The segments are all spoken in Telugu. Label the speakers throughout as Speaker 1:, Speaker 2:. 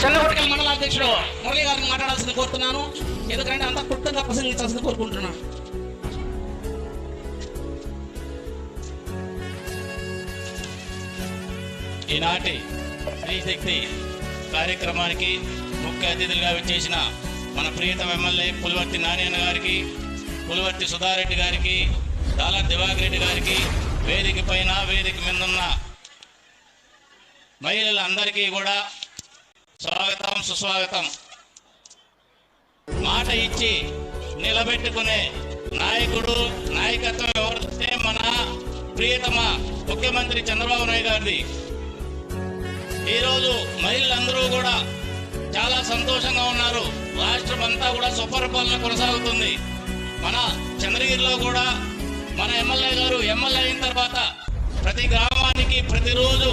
Speaker 1: చెల్లగొట్టకల్ మండల అధ్యక్షుడు మురళి గారిని మాట్లాడాల్సింది కోరుతున్నాను. ఎందుకంటే అంతా క్లుప్తంగా ప్రసంగించాల్సింది కోరుకుంటున్నాను.
Speaker 2: ఈనాటి శ్రీశక్తి కార్యక్రమానికి ముఖ్య అతిథులుగా విచ్చేసిన మన ప్రియతమ ఎమ్మెల్యే పులివర్తి నారాయణ గారికి, పులివర్తి సుధారెడ్డి గారికి, దాలా దివాకర్ రెడ్డి గారికి, వేదిక పైన వేదిక మీదున్న మహిళలందరికీ కూడా స్వాగతం, సుస్వాగతం. మాట ఇచ్చి నిలబెట్టుకునే నాయకుడు, నాయకత్వం ఎవరిస్తే మన ప్రియతమ ముఖ్యమంత్రి చంద్రబాబు నాయుడు గారిది. ఈరోజు మహిళలందరూ కూడా చాలా సంతోషంగా ఉన్నారు. రాష్ట్రం అంతా కూడా సుపరిపాలన కొనసాగుతుంది. మన చంద్రగిరిలో కూడా మన ఎమ్మెల్యే గారు ఎమ్మెల్యే అయిన తర్వాత ప్రతి గ్రామానికి ప్రతిరోజు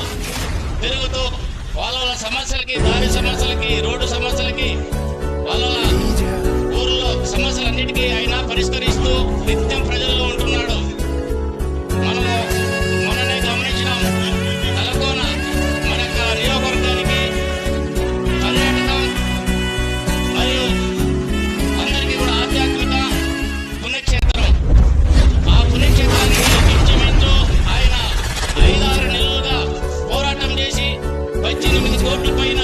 Speaker 2: తిరుగుతూ వాళ్ళ సమస్యలకి, దారి సమస్యలకి, రోడ్డు సమస్యలకి, వాళ్ళ ఊర్లో సమస్యలన్నిటికీ ఆయన పరిష్కరిస్తూ నిత్యం ప్రజల్లో ఉంటున్నాడు. మనము మొన్ననే గమనించినాం, తలకోన మన నియోజకవర్గానికి పర్యాటకం మరియు అందరికీ కూడా ఆధ్యాత్మిక పుణ్యక్షేత్రం. ఆ పుణ్యక్షేత్రానికి ఇంచుమించు ఆయన 5-6 నెలలుగా పోరాటం చేసి 18 కోట్ల పైన